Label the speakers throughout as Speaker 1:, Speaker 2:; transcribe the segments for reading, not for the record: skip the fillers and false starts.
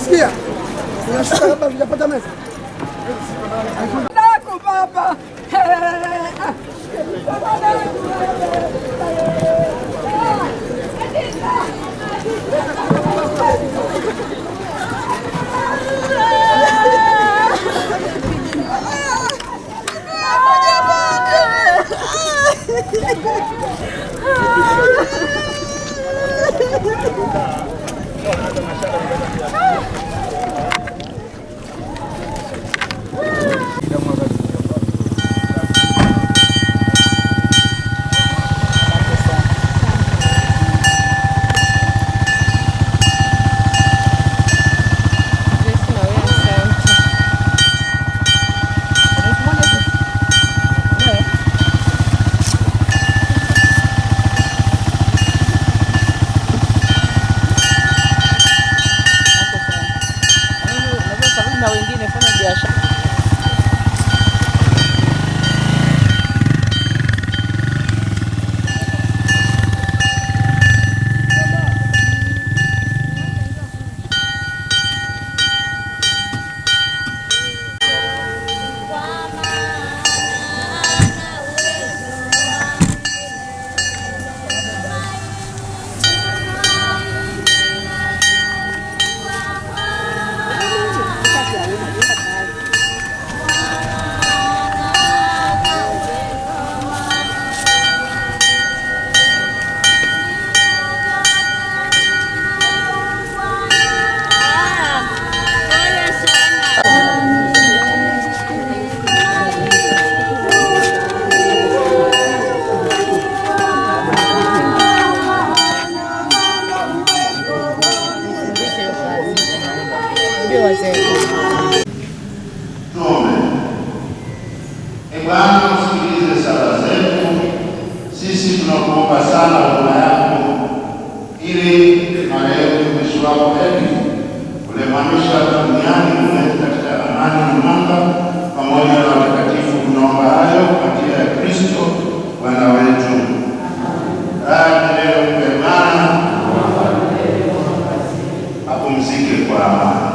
Speaker 1: Sikia. Unashuka hapa hujapata meza. Nako baba.
Speaker 2: Bwana usikilize sala zetu. Sisi tunakuomba sana huruma yako, ili marehemu mtumishi wako Eli ulemamisha duniani umeze katika amani na mwanga pamoja na watakatifu. Tunaomba hayo kwa njia ya Kristo Bwana wetu. Leo mpe Bwana apumzike kwa amani.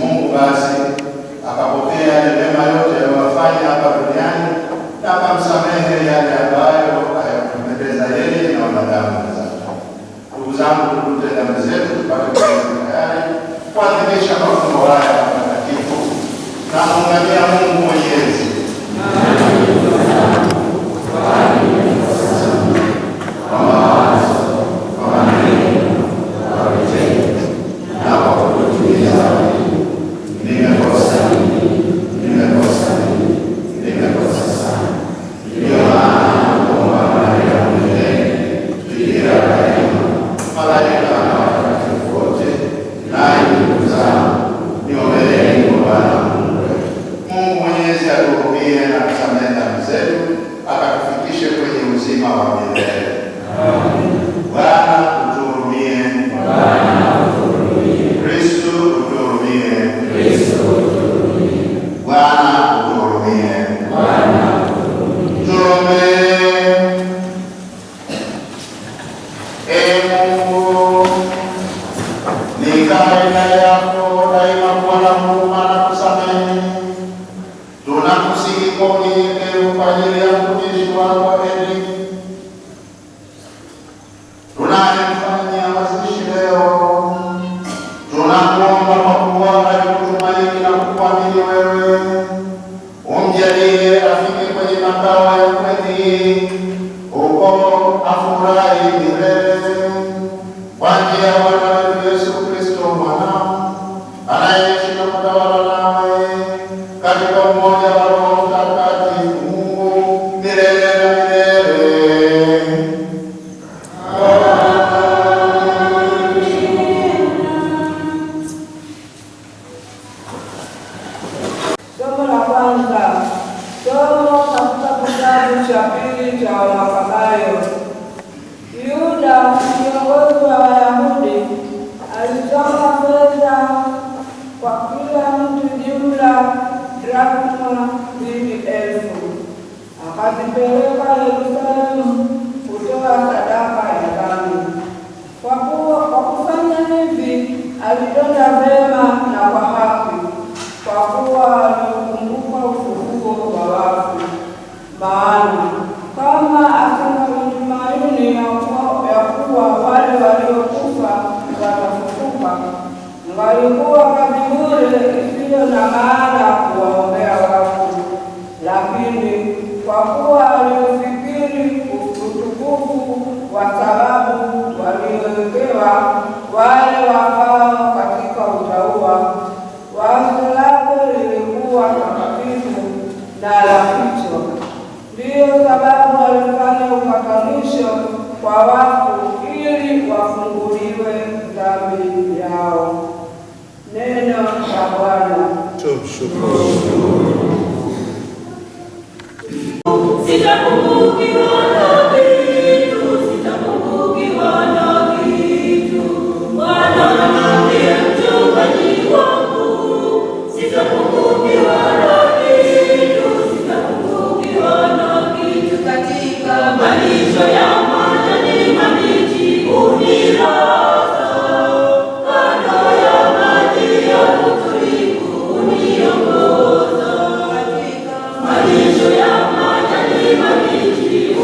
Speaker 2: Mungu basi akapokea yale mema yote aliyofanya hapa duniani na akamsamehe yale ambayo hayakumpendeza yeye na wanadamu wenzake. Ndugu zangu, tutende dhambi zetu tupate kuwa tayari kuadhimisha mafuno haya matakatifu na kumwambia Mungu Mwenyezi.
Speaker 1: Akazipeleka Yerusalemu kutoa sadaka ya dhambi. Kwa kufanya hivi alitenda mema na kwa haki, kwa kuwa alikumbuka ufufuo wa wafu. Maana kama asingalitumaini ya kuwa wale waliokufa watafufuka, ngalikuwa kazi bure isiyo na maana kuwaombea wafu. Lakini kwa kuwa aliufikiri utukufu wa sababu waliowekewa wale wakao katika utauwa, wazo lake lilikuwa takatifu na la kichwa. Ndiyo sababu alifanya upatanisho kwa wafu ili wafunguliwe dhambi yao. Neno la Bwana.
Speaker 2: Tumshukuru.
Speaker 3: Sitapungukiwa na kitu, sitapungukiwa na kitu. Bwana ndiye mchungaji wangu, sitapungukiwa na kitu, sitapungukiwa na kitu. Katika malisho ya majani mabichi hunilaza, kando ya maji ya utulivu huniongoza. Katika malisho ya majani mabichi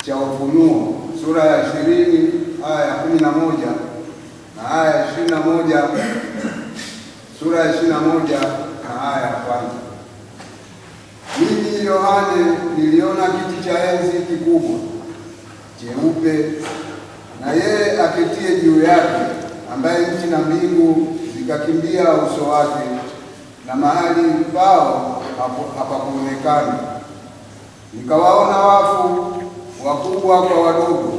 Speaker 4: cha Ufunuo sura ya 20 aya ya 11 na aya ya 21, sura ya 21 na aya ya kwanza. Mimi Yohane niliona kiti cha enzi kikubwa cheupe na yeye aketie juu yake, ambaye nchi na mbingu zikakimbia uso wake, na mahali pao hapakuonekana. Nikawaona wafu wakubwa kwa wadogo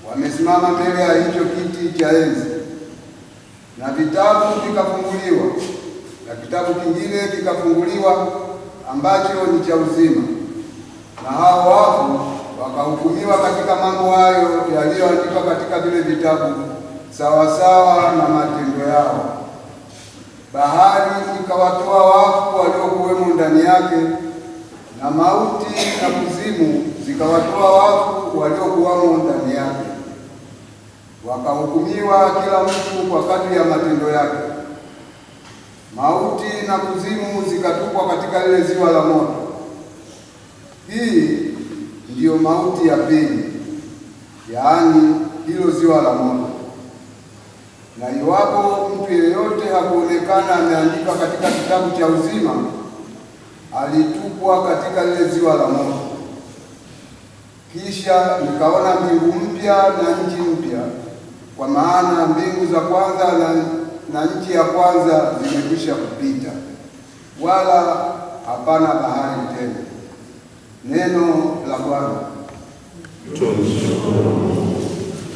Speaker 4: wamesimama mbele ya hicho kiti cha enzi, na vitabu vikafunguliwa, na kitabu kingine kikafunguliwa ambacho ni cha uzima, na hao wafu wakahukumiwa katika mambo hayo yaliyoandikwa katika vile vitabu sawasawa na matendo yao. Bahari ikawatoa wafu waliokuwemo ndani yake, na mauti na kuzimu zikawatoa wafu waliokuwamo ndani yake. Wakahukumiwa kila mtu kwa kadri ya matendo yake. Mauti na kuzimu zikatupwa katika lile ziwa la moto. Hii ndiyo mauti ya pili, yaani hilo ziwa la moto. Na iwapo mtu yeyote hakuonekana ameandikwa katika kitabu cha uzima, alitupwa katika lile ziwa la moto. Kisha nikaona mbingu mpya na nchi mpya, kwa maana mbingu za kwanza na nchi ya kwanza zimekwisha kupita, wala hapana bahari tena. Neno la Bwana.
Speaker 5: Tumshukuru.